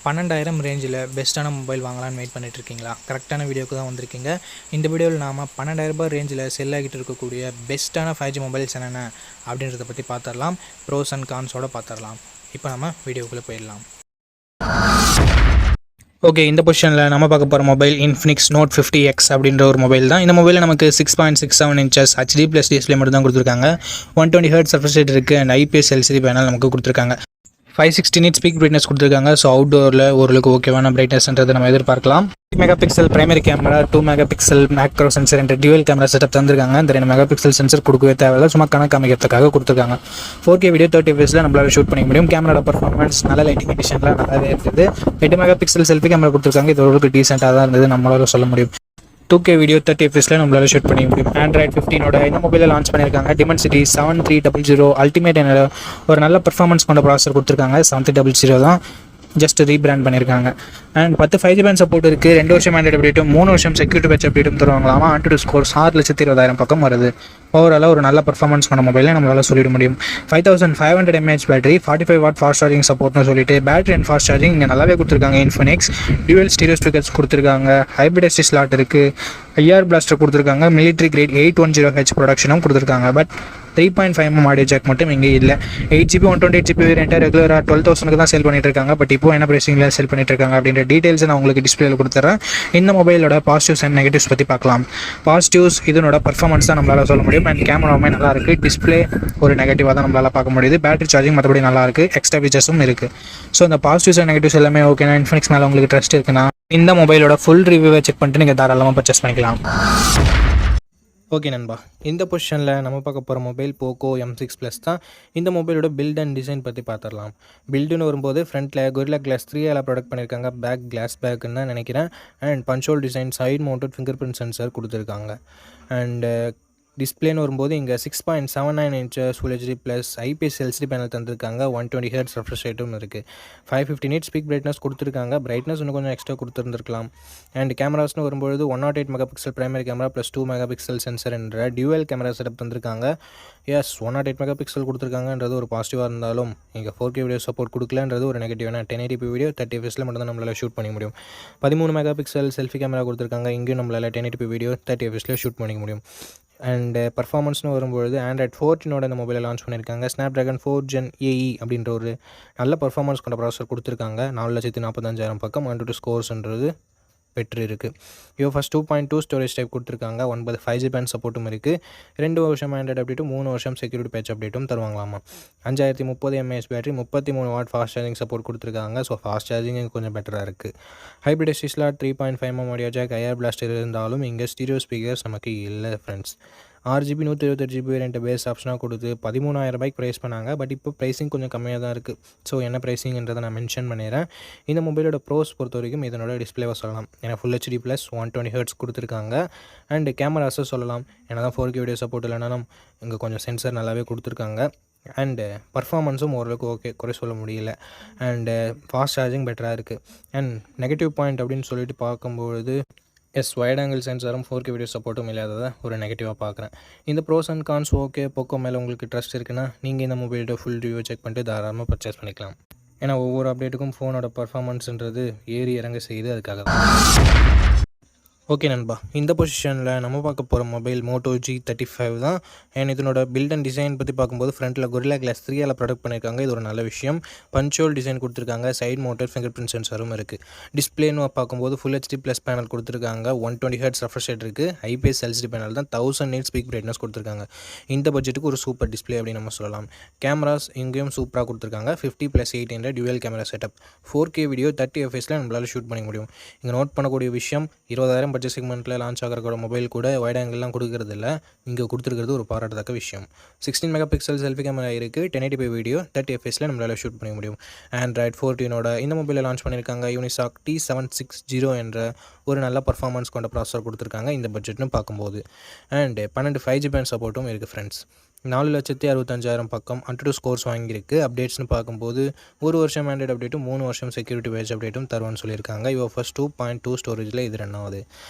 12,000 ரேஞ்சில் பெஸ்ட்டான மொபைல் வாங்கலான்னு வெயிட் பண்ணிட்டுருக்கீங்களா? கரெக்டான வீடியோக்கு தான் வந்திருக்கீங்க. இந்த வீடியோவில் நாம் 12,000 ரேஞ்சில் செல் ஆகிட்டு இருக்கக்கூடிய பெஸ்ட்டான 5G மொபைல்ஸ் என்னென்ன அப்படின்றத பற்றி பார்த்துடலாம். ப்ரோஸ் அண்ட் கான்ஸோடு பார்த்துடலாம். இப்போ நம்ம வீடியோக்குள்ளே போயிடலாம். ஓகே, இந்த பொசிஷனில் நம்ம பார்க்க போகிற மொபைல் இன்ஃபினிக்ஸ் நோட் 50X அப்படின்ற ஒரு மொபைல் தான். இந்த மொபைலில் நமக்கு 6.67 இன்ச்சஸ் HD+ டிஸ்பிளே மட்டும் தான் கொடுத்துருக்காங்க. 120 Hz ரெஃப்ரெஷ் ரேட் இருக்குது அண்ட் IPS LCD பேனல் நமக்கு கொடுத்துருக்காங்க. 560 nits பீக் பிரைட்னஸ் கொடுத்துருக்காங்க. ஸோ அவுட்டோரில் ஓரளவுக்கு ஓகேவான பிரைட்னஸ்ன்றதை நம்ம எதிர்பார்க்கலாம். 8 megapixel primary camera, 2 megapixel macro sensor என்ற டியூவல் கேமரா செட்டப் தந்திருக்காங்க. இந்த 2 மெகாபிக்சல் சென்சர் கொடுக்கவே தேவையில்லை, சும்மா கணக்கு அமைக்கிறதுக்காக கொடுத்துருக்காங்க. 4K வீடியோ 30 fps நம்மளால ஷூட் பண்ணிக்க முடியும். கேமரோட பர்ஃபார்மன்ஸ் நல்ல லைட்டிங் கண்டிஷன்லாம் நல்லாவே இருக்குது. 8 மெகாபிக்சல் செல்ஃபி கேமரா கொடுத்துருக்காங்க. இது ஓரளவுக்கு டீசெண்டாக தான் இருந்தது நம்மளால சொல்ல முடியும். 2K வீடியோ 30 fps நம்மளால ஷூட் பண்ணிக்க முடியும். Android 15 இந்த மொபைலில் லான்ச் பண்ணியிருக்காங்க. Dimensity 7300 அல்டிமேட் என்ற ஒரு நல்ல பர்ஃபார்மன்ஸ் கொண்ட ப்ராசஸர் கொடுத்துருக்காங்க. 7300 தான் ஜஸ்ட் ரீபிராண்ட் பண்ணியிருக்காங்க. அண்ட் 10 5G பேண்ட் சப்போர்ட் இருக்குது. 2 வருஷம் ஆண்ட்ராய்டு அப்டேட்டும் 3 வருஷம் செக்யூரிட்டி பேட்ச் அப்டேட்டும் தருவாங்களாமா. ஆண்ட்ராய்டு ஸ்கோர் 6,20,000 பக்கம் வருது. ஓவராலாக ஒரு நல்ல பர்ஃபார்மன்ஸ் கொண்ட மொபைலே நம்மளால் சொல்லிட முடியும். 5500 mAh battery, 45 watt fast charging சப்போர்ட்னு சொல்லிட்டு பேட்டரி அண்ட் ஃபாஸ்ட் சார்ஜிங் இங்கே நல்லாவே கொடுத்துருக்காங்க. இன்ஃபினிக்ஸ் டியூவல் ஸ்டீரியோ ஸ்பீக்கர்ஸ் கொடுத்துருக்காங்க. ஹைப்ரிட் எஸ்டி ஸ்லாட் இருக்குது. IR பிளாஸ்டர் கொடுத்துருக்காங்க. மிலிட்ரி கிரேட் 810H ப்ரொடக்ஷனும் கொடுத்துருக்காங்க. பட் 3.5mm ஆடியோ ஜாக் மட்டும் இங்கே இல்லை. 8GB 128GB வேரியண்ட்டாக ரெகுலராக 12,000 தான் சேல் பண்ணிட்டு இருக்காங்க. பட் இப்போ என்ன ப்ரைஸிங்கில் சேல் பண்ணிட்டு இருக்காங்க அப்படின்ற டீட்டெயில்ஸ் நான் உங்களுக்கு டிஸ்பிளேல கொடுத்துறேன். இந்த மொபைலோட பாசிட்டிவ்ஸ் அண்ட் நெகட்டிவ்ஸ் பற்றி பார்க்கலாம். பாசிட்டிவ்ஸ் இதனோட பர்ஃபார்மன்ஸ் தான் நம்மளால் சொல்ல முடியும். அண்ட் கேமராவுமே நல்லா இருக்குது. டிஸ்பிளே ஒரு நெகட்டிவாக தான் நம்மளால் பார்க்க முடியுது. பேட்டரி சார்ஜிங் மற்றபடி நல்லா இருக்குது. எக்ஸ்ட்ரா ஃபீச்சர்ஸும் இருக்குது. ஸோ இந்த பாசிட்டிவ்ஸ் அண்ட் நெகட்டிவ்ஸ் எல்லாமே ஓகேனா, இன்ஃபினிக்ஸ் மேலே உங்களுக்கு ட்ரஸ்ட் இருக்குன்னா இந்த மொபைலோட ஃபுல் ரிவ்யூவை செக் பண்ணிட்டு நீங்கள் தாராளமாக பர்ச்சேஸ் பண்ணிக்கலாம். ஓகே நண்பா, இந்த பொசிஷனில் நம்ம பார்க்க போகிற மொபைல் போக்கோ M6 தான். இந்த மொபைலோட பில்ட் அண்ட் டிசைன் பற்றி பார்த்துடலாம். பில்டுன்னு வரும்போது ஃப்ரண்ட்டில் Gorilla Glass 3 ப்ராடக்ட் பண்ணியிருக்காங்க. பேக் கிளாஸ் பேக்குன்னு தான் நினைக்கிறேன். And punch hole design, side mounted fingerprint sensor கொடுத்துருக்காங்க. அண்டு டிஸ்பிளேன்னு வரும்போது இங்கே 6.79 inches Full HD+ IPS LCD panel தந்திருக்காங்க. 120 Hz ரெஃப்ரெஷ் ரேட்டும் இருக்குது. 550 nits பீக் பிரைட்னஸ் கொடுத்துருக்காங்க. பிரைட்னஸ் இன்னும் கொஞ்சம் எக்ஸ்ட்ரா கொடுத்துருந்துருக்கலாம். அண்ட் கேமராஸ்னு வரும்போது 108 megapixel primary camera plus 2 megapixel sensor என்ற டியூவல் கேமரா செட்டப் தந்திருக்காங்க. 108 மெகாபிக்சல் கொடுத்துருக்காங்கன்றது ஒரு பாசிட்டிவாக இருந்தாலும் இங்கே 4K வீடியோ சப்போர்ட் கொடுக்கலன்றது ஒரு நெகட்டிவான 1080p வீடியோ 30 fps மட்டும் தான் நம்மளால் ஷூட் பண்ணிக்க முடியும். 13 மெகாபிக்சல் செல்ஃபி கேமரா கொடுத்துருக்காங்க. இங்கேயும் நம்மளால் 1080p வீடியோ 30 fps ஷூட் பண்ணிக்க முடியும். அண்டு பர்ஃபார்மன்ஸ்னு வரும்பொழுது Android 14 இந்த மொபைலை லான்ச் பண்ணியிருக்காங்க. Snapdragon 4 Gen AE அப்படின்ற ஒரு நல்ல பர்ஃபார்மன்ஸ் கொண்ட ப்ராசஸர் கொடுத்துருக்காங்க. 4,45,000 பக்கம் AnTuTu ஸ்கோர்ஸ்ன்றது பெற்று இருக்குது. ஃபஸ்ட் 2.2 ஸ்டோரேஜ் டைப் கொடுத்துருக்காங்க. 9 5G பேண்ட் சப்போர்ட்டும் இருக்குது. 2 வருஷம் ஆண்ட்ராய்டு அப்டேட்டும் 3 வருஷம் செக்யூரிட்டி பேட்ச் அப்டேட்டும் தருவாங்களாமா. 5030 mAh battery, 33 watt fast charging support கொடுத்துருக்காங்க. ஸோ ஃபாஸ்ட் சார்ஜிங் கொஞ்சம் பெட்டராக இருக்குது. Hybrid SD slot, 3.5mm audio jack, IR blaster இருந்தாலும் இங்கே ஸ்டீரியோ ஸ்பீக்கர்ஸ் நமக்கு இல்லை friends. 6GB 128GB variant base ஆப்ஷனாக கொடுத்து 13,000 ப்ரைஸ் பண்ணாங்க. பட் இப்போ ப்ரைஸிங் கொஞ்சம் கம்மியாக தான் இருக்குது. ஸோ என்ன ப்ரைஸிங்ன்றதை நான் மென்ஷன் பண்ணிடுறேன். இந்த மொபைலோட ப்ரோஸ் பொறுத்த வரைக்கும் இதனோட டிஸ்பிளேவை சொல்லலாம். ஏன்னா Full HD+ 120 Hz கொடுத்துருக்காங்க. அண்டு கேமராஸை சொல்லலாம். ஏன்னா தான் 4K வீடியோ சப்போர்ட் இல்லைனாலும் இங்கே கொஞ்சம் சென்சர் நல்லாவே கொடுத்துருக்காங்க. அண்டு பர்ஃபார்மன்ஸும் ஓரளவுக்கு ஓகே, குறை சொல்ல முடியல. அண்டு ஃபாஸ்ட் சார்ஜிங் பெட்டராக இருக்குது. அண்ட் நெகட்டிவ் பாயிண்ட் அப்படின்னு சொல்லிட்டு பார்க்கும்பொழுது வைட் ஆங்கிள் சென்சாரும் 4K வீடியோ சப்போர்ட்டும் இல்லாததை ஒரு நெகட்டிவாக பார்க்குறேன். இந்த pros and cons okay. Poco மேலே உங்களுக்கு ட்ரஸ்ட் இருக்குன்னா நீங்கள் இந்த மொபைலோட ஃபுல் ரிவ்யூ செக் பண்ணிட்டு தாராளமாக பர்ச்சேஸ் பண்ணிக்கலாம். ஏன்னா ஒவ்வொரு அப்டேட்டுக்கும் ஃபோனோட பர்ஃபார்மன்ஸ்ன்றது ஏறி இறங்க செய்யுது, அதுக்காக தான். ஓகே நண்பா, இந்த பொசிஷனில் நம்ம பார்க்க போகிற மொபைல் Moto G35 தான். அண்ட் இதனோட பில்ட் அண்ட் டிசைன் பற்றி பார்க்கும்போது ஃப்ரண்ட்டில் Gorilla Glass 3 ப்ராடக்ட் பண்ணியிருக்காங்க. இது ஒரு நல்ல விஷயம். பஞ்சோல் டிசைன் கொடுத்துருக்காங்க. சைட் மவுண்டட் ஃபிங்கர் பிரிண்ட் சென்சரும் இருக்குது. டிஸ்பிளேன்னு பார்க்கும்போது Full HD+ பேனல் கொடுத்துருக்காங்க. 120 Hz ரெஃப்ரெஷ் ரேட் இருக்குது. IPS LCD பேனல் தான். 1000 nits பீக் பிரைட்னஸ் கொடுத்துருக்காங்க. இந்த பட்ஜெட்டுக்கு ஒரு சூப்பர் டிஸ்பிளே அப்படின்னு நம்ம சொல்லலாம். கேமராஸ் இங்கேயும் சூப்பராக கொடுத்துருக்காங்க. 50+8 என்ற dual camera setup. 4K video 30 fps நம்மளால் ஷூட் பண்ணிக்க முடியும். இங்கே நோட் பண்ணக்கூடிய விஷயம், 20,000 பட்ஜெட் செக்மெண்ட்டில் லான்ச் ஆகிற மொபைல் கூட வைட் ஆங்கிள்லாம் கொடுக்கறது இல்லை. இங்கே கொடுத்துருக்கிறது ஒரு பாராட்டத்தக்க விஷயம். 16 மெகாபிக்சல் செல்ஃபி கேமரா இருக்குது. 1080p வீடியோ 30 fps நம்மளால் ஷூட் பண்ண முடியும். Android 14 இந்த மொபைலை லான்ச் பண்ணியிருக்காங்க. Unisoc T760 என்ற ஒரு நல்ல பர்ஃபார்மன்ஸ் கொண்ட ப்ராசஸர் கொடுத்துருக்காங்க இந்த பட்ஜெட்னு பார்க்கும்போது. அண்டு 12 5G பேண்ட் சப்போர்ட்டும் இருக்குது ஃப்ரெண்ட்ஸ். 4,65,000 பக்கம் அன்டு ஸ்கோர்ஸ் வாங்கியிருக்கு. அப்டேட்ஸ்னு பார்க்கும்போது 1 வருஷம் ஆண்ட்ராய்டு அப்டேட்டும் 3 வருஷம் செக்யூரிட்டி பேட்ச் அப்டேட்டும் தருவான்னு சொல்லியிருக்காங்க. UFS 2.2 ஸ்டோரேஜில் இது ரன் ஆகுது.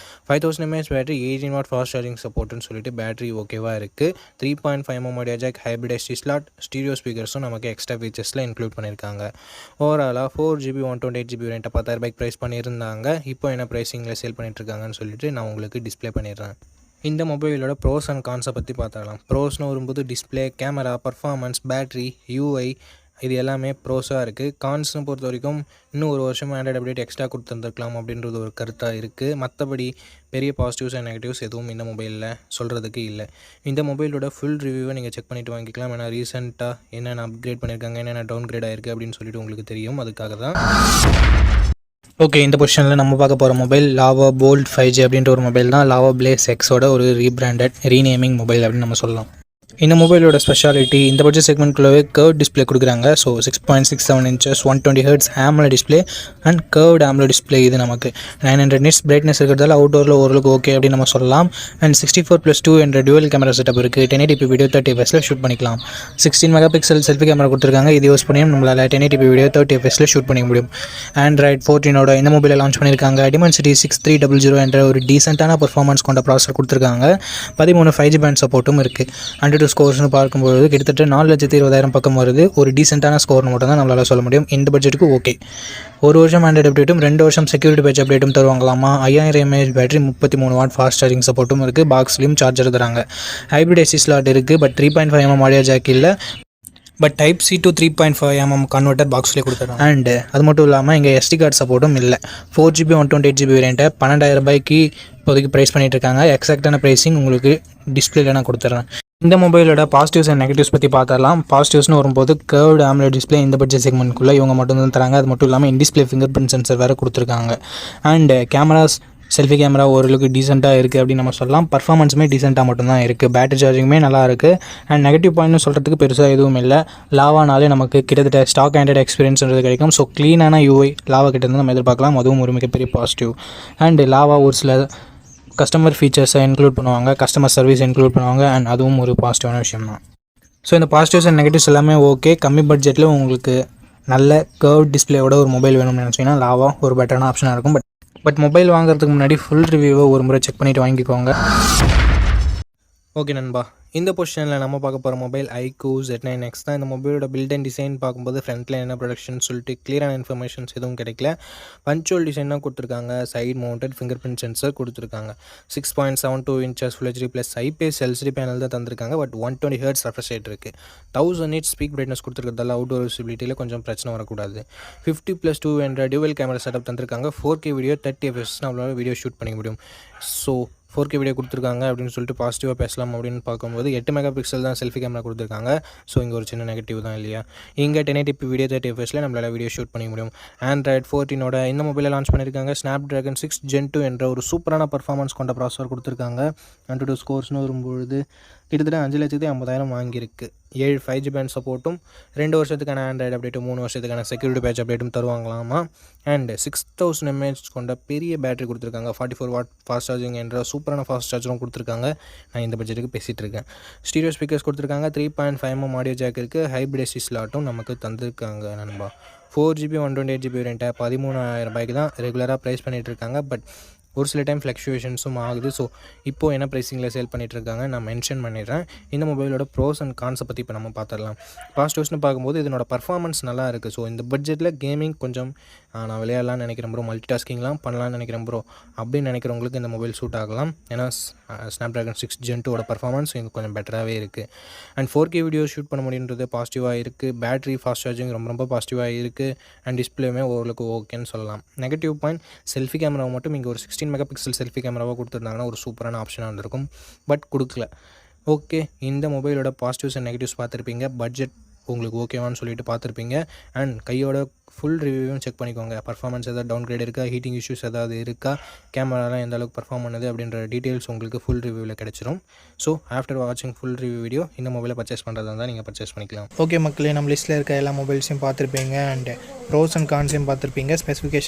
5000 mAh battery, 18 watt fast charging சப்போர்ட்னு சொல்லிட்டு பேட்டரி ஓகேவாக இருக்குது. 3.5mm audio jack, hybrid SD slot, stereo ஸ்பீக்கர்ஸும் நமக்கு எக்ஸ்ட்ரா ஃபீச்சர்ஸில் இன்க்ளூட் பண்ணியிருக்காங்க. ஓவராலாக 4GB 128GB வேரியண்ட்டை 10,000 ப்ரைஸ் பண்ணியிருந்தாங்க. இப்போ என்ன ப்ரைஸிங்கில் சேல் பண்ணிட்டுருக்காங்கன்னு சொல்லிட்டு நான் உங்களுக்கு டிஸ்ப்ளே பண்ணிடுறேன். இந்த மொபைலோட ப்ரோஸ் அண்ட் கான்ஸை பற்றி பார்த்துக்கலாம். ப்ரோஸ்னு வரும்போது display, camera, performance, battery, UI இது எல்லாமே ப்ரோஸாக இருக்குது. கான்ஸ்னு பொறுத்த வரைக்கும் இன்னும் 1 வருஷம் ஆண்ட்ராய்டு அப்டேட் எக்ஸ்ட்ரா கொடுத்துருந்துருக்கலாம் அப்படின்றது ஒரு கருத்தாக இருக்குது. மற்றபடி பெரிய பாசிட்டிவ்ஸ் அண்ட் நெகட்டிவ்ஸ் எதுவும் இந்த மொபைலில் சொல்கிறதுக்கு இல்லை. இந்த மொபைலோட ஃபுல் ரிவ்யூவை நீங்கள் செக் பண்ணிவிட்டு வாங்கிக்கலாம். ஏன்னா ரீசெண்டாக என்னென்ன அப்கிரேட் பண்ணியிருக்காங்க, என்னென்ன டவுன் கிரேட் ஆகிருக்கு அப்படின்னு சொல்லிட்டு உங்களுக்கு தெரியும். அதுக்காக தான். ஓகே, இந்த பொசிஷனில் நம்ம பார்க்க போகிற மொபைல் லாவா போல்ட் 5G அப்படின்ற ஒரு மொபைல் தான். லாவா பிளேஸ் எக்ஸோட ஒரு ரீநேமிங் மொபைல் அப்படின்னு நம்ம சொல்லலாம். இந்த மொபைலோட ஸ்பெஷாலிட்டி, இந்த பட்ஜெட் செக்மெண்ட்குள்ளவே கர்வ் டிஸ்பிளே கொடுக்குறாங்க. So 6.67 inches 120Hz AMOLED display and curved AMOLED display. இது நமக்கு 900 nits பிரைட்னஸ் இருக்கிறதால அவுட்டோரில் ஓரளவுக்கு ஓகே அப்படின்னு நம்ம சொல்லலாம். அண்ட் 64+2 என்ற டுவல் கேமரா செட்டப் இருக்குது. 1080p வீடியோ 30 fps ஷூட் பண்ணிக்கலாம். 16 மெகாபிக்சல் செல்ஃபி கேமரா கொடுத்துருக்காங்க. இது யூஸ் பண்ணியும் நம்மளால் 1080p வீடியோ 30 fps ஷூட் பண்ணிக்க முடியும். ஆண்ட்ராய்டு 14 இந்த மொபைலை லான்ச் பண்ணியிருக்காங்க. Dimensity 6300 என்ற ஒரு டீசென்ட்டான பர்ஃபார்மன்ஸ் கொண்ட ப்ராசஸர் கொடுத்துருக்காங்க. 13 5G பேண்ட் சப்போர்ட்டும் இருக்குது. அண்ட் ஸ்கோர்ஸ்னு பார்க்கும்போது கிட்டத்தட்ட 4,20,000 பக்கம் வருது. ஒரு டீசென்ட்டான ஸ்கோர்னு மட்டும் தான் நம்மளால் சொல்ல முடியும். இந்த பட்ஜெட்டுக்கு ஓகே. 1 வருஷம் ஆண்ட்ராய்டு அப்டேட்டும் 2 வருஷம் செக்யூரிட்டி பேட்ச் அப்டேட்டும் தருவாங்களாமா. 5000 mAh battery, 33 watt fast charging சப்போர்ட்டும் இருக்குது. பாக்ஸ்லையும் சார்ஜர் தராங்க. ஹைப்ரிட் SD ஸ்லாட் இருக்குது. பட் 3.5mm ஆடியோ ஜாக் இல்லை. But Type-C to 3.5mm converter பாக்ஸ்லேயே கொடுத்துருக்காங்க. அண்டு அது மட்டும் இல்லாமல் இங்கே SD கார்டு சப்போர்ட்டும் இல்லை. 4GB 128GB வேரியண்ட்டை 12,000 ரூபாய்க்கு இப்போதைக்கு ப்ரைஸ் பண்ணிகிட்டு இருக்காங்க. எக்ஸாக்டான ப்ரைஸிங் உங்களுக்கு டிஸ்பிளேல நான் கொடுத்துட்றேன். இந்த மொபைலோட பாசிட்டிவ்ஸ் அண்ட் நெகட்டிவ்ஸ் பற்றி பார்த்துடலாம். பாசிட்டிவ்ஸ்னு வரும்போது கர்வ்டு AMOLED டிஸ்பிளே இந்த பட்ஜெட் செக்மெண்ட்குள்ளே இவங்க மட்டும் தான் தராங்க. அது மட்டும் இல்லாமல் in display finger print sensor வேறு கொடுத்துருக்காங்க. அண்ட் கேமராஸ், செல்ஃபி கேமரா ஓரளவுக்கு டீசெண்டாக இருக்குது அப்படின்னு நம்ம சொல்லலாம். பர்ஃபார்மன்ஸுமே டீசெண்டாக மட்டும்தான் இருக்குது. பேட்டரி சார்ஜிங்குமே நல்லா இருக்குது. அண்ட் நெகட்டிவ் பாயிண்ட்னு சொல்கிறதுக்கு பெருசாக எதுவும் இல்லை. லாவானாலே நமக்கு கிட்டத்தட்ட ஸ்டாக் ஆண்ட்ராய்டு எக்ஸ்பீரியன்ஸ்ன்றது கிடைக்கும். ஸோ க்ளீனான UI லாவா கிட்டேருந்து நம்ம எதிர்பார்க்கலாம். அதுவும் ஒரு மிகப்பெரிய பாசிட்டிவ். அண்ட் லாவா ஒரு சில கஸ்டமர் ஃபீச்சர்ஸை இன்க்ளூட் பண்ணுவாங்க, கஸ்டமர் சர்வீஸ் இன்க்ளூட் பண்ணுவாங்க. அண்ட் அதுவும் ஒரு பாசிட்டிவான விஷயம் தான். ஸோ இந்த பாசிட்டிவ்ஸ் அண்ட் நெகட்டிவ்ஸ் எல்லாமே ஓகே. கம்மி பட்ஜெட்டில் உங்களுக்கு நல்ல கர்வ் டிஸ்பிளேயோட ஒரு மொபைல் வேணும்னு நினச்சிங்கன்னா லாவா ஒரு பெட்டரான ஆப்ஷனாக இருக்கும். பட் மொபைல் வாங்குறதுக்கு முன்னாடி ஃபுல் ரிவ்யூவை ஒரு முறை செக் பண்ணிவிட்டு வாங்கிக்கோங்க. ஓகே நண்பா, இந்த பொசிஷனில் நம்ம பார்க்க போகிற மொபைல் iQOO Z9X தான். இந்த மொபைலோட பில்ட் அண்ட் டிசைன் பார்க்கும்போது ஃப்ரண்ட்டில் என்ன ப்ரொடக்ஷன் சொல்லிட்டு கிளியரான இன்ஃபர்மேஷன்ஸ் எதுவும் கிடைக்கல. பஞ்சுவல் டிசைன் தான் கொடுத்துருக்காங்க. Side mounted fingerprint sensor கொடுத்துருக்காங்க. 6.72 inches Full HD + IPS LCD panel தான் தந்திருக்காங்க. பட் 120Hz ரெஃப்ரெஷ் ரேட் இருக்குது. 1000 nits ஸ்பீக் பிரைட்னஸ் கொடுத்துருக்கிறதால அவுட்டோர் விசிபிலிட்டியில் கொஞ்சம் பிரச்சனை வரக்கூடாது. 50+2 என்ற டுவல் கேமரா செட்டப் தந்திருக்காங்க. 4K வீடியோ 30 fps நம்மளால் வீடியோ ஷூட் பண்ணிக்க முடியும். ஸோ 4K வீடியோ கொடுத்துருக்காங்க அப்படின்னு சொல்லிட்டு பாசிட்டிவாக பேசலாம். அப்படின்னு பார்க்கும்போது 8 மெகாபிக்சல் தான் செல்ஃபி கேமரா கொடுத்துருக்காங்க. ஸோ இங்கே ஒரு சின்ன நெகட்டிவ் தான் இல்லையா. இங்கே 1080p வீடியோ 30 fps நம்மளால் வீடியோ ஷூட் பண்ணிக்க முடியும். ஆண்ட்ராய்டு 14 இந்த மொபைலை லான்ச் பண்ணியிருக்காங்க. Snapdragon 6 Gen 2 என்ற ஒரு சூப்பரான பர்ஃபார்மன்ஸ் கொண்ட ப்ராசஸர் கொடுத்துருக்காங்க. அண்ட் ஸ்கோர்ஸ்னு வரும்பொழுது கிட்டத்தட்ட 5,50,000 வாங்கியிருக்கு. 7 5G பேண்ட் சப்போர்ட்டும், 2 வருஷத்துக்கான ஆண்ட்ராய்டு அப்டேட்டும், 3 வருஷத்துக்கான செக்யூரிட்டி பேட்ச் அப்டேட்டும் தருவாங்களாமா. அண்ட் 6000 mAh கொண்ட பெரிய பேட்டரி கொடுத்துருக்காங்க. 44 வாட் ஃபாஸ்ட் சார்ஜிங் என்ற சூப்பரான ஃபாஸ்ட் சார்ஜரும் கொடுத்துருக்காங்க. நான் இந்த பட்ஜெட்டுக்கு பேசிகிட்டு இருக்கேன். ஸ்டீரியோ ஸ்பீக்கர்ஸ் கொடுத்துருக்காங்க. 3.5mm ஆடியோ ஜாக் இருக்குது. ஹைப்ரிட் SD ஸ்லாட்டும் நமக்கு தந்திருக்காங்க நண்பா. 4GB 128GB வேரியண்ட்டை 13,000 ரூபாய்க்கு தான் ரெகுலராக ப்ரைஸ் பண்ணிகிட்டு இருக்காங்க. பட் ஒரு சில டைம் ஃப்ளக்சுவேஷன்ஸும் ஆகுது. ஸோ இப்போது என்ன ப்ரைஸிங்கில் சேல் பண்ணிகிட்ருக்காங்க நான் மென்ஷன் பண்ணிடுறேன். இந்த மொபைலோட ப்ரோஸ் அண்ட் கான்ஸை பற்றி இப்போ நம்ம பார்த்துடலாம். பாசிட்டிவ்ஸ்னு பார்க்கும்போது இதனோட பர்ஃபார்மன்ஸ் நல்லா இருக்குது. ஸோ இந்த பட்ஜெட்டில் கேமிங் கொஞ்சம் நான் விளையாடலாம்னு நினைக்கிறேன் ப்ரோ, மல்டி டாஸ்கிங்லாம் பண்ணலான்னு நினைக்கிறேன் ப்ரோ அப்படின்னு நினைக்கிறவங்களுக்கு இந்த மொபைல் சூட் ஆகலாம். ஏன்னா Snapdragon 6 Gen 2 பர்ஃபார்மன்ஸ் இங்கே கொஞ்சம் பெட்டராகவே இருக்குது. அண்ட் 4K வீடியோ ஷூட் பண்ண முடியுன்றது பாசிட்டிவாக இருக்குது. பேட்டரி ஃபாஸ்ட் சார்ஜிங் ரொம்ப பாசிட்டிவாக இருக்குது. அண்ட் டிஸ்பிளேமே ஓரளவுக்கு ஓகேன்னு சொல்லலாம். நெகட்டிவ் பாயிண்ட், செல்ஃபி கேமராவை மட்டும் இங்கே ஒரு 16 மெகாபிக்சல் செல்ஃபி கேமராவாக கொடுத்துருந்தாங்கன்னா ஒரு சூப்பரான ஆப்ஷனாக இருந்திருக்கும். பட் கொடுக்கல. ஓகே, இந்த மொபைலோட பாசிட்டிவ்ஸ் அண்ட் நெகட்டிவ்ஸ் பார்த்துருப்பீங்க. பட்ஜெட் உங்களுக்கு ஓகேவான்னு சொல்லிட்டு பார்த்துருப்பீங்க. அண்ட் கையோட ஃபுல் ரிவ்யூவும் செக் பண்ணிக்கோங்க. பர்ஃபார்மன்ஸ் எதாவது டவுன் கிரேட் இருக்கா, ஹீட்டிங் இஷ்யூஸ் ஏதாவது இருக்கா, கேமராலாம் எந்த அளவுக்கு பர்ஃபார்ம் பண்ணுது அப்படின்ற டீட்டெயில்ஸ் உங்களுக்கு ஃபுல் ரிவ்யூவில் கிடச்சிரும். ஸோ ஆஃப்டர் வாட்சிங் ஃபுல் ரிவ்யூ வீடியோ இந்த மொபைலை பர்ச்சேஸ் பண்ணுறதா இருந்தால் நீங்கள் பர்ச்சேஸ் பண்ணிக்கலாம். ஓகே மக்களே, நம்ம லிஸ்ட்டில் இருக்க எல்லா மொபைல்ஸையும் பார்த்துருப்பீங்க. அண்ட் ப்ரோஸ் அண்ட் கான்ஸையும் பார்த்துருப்பீங்க. ஸ்பெசிஃபிகேஷன்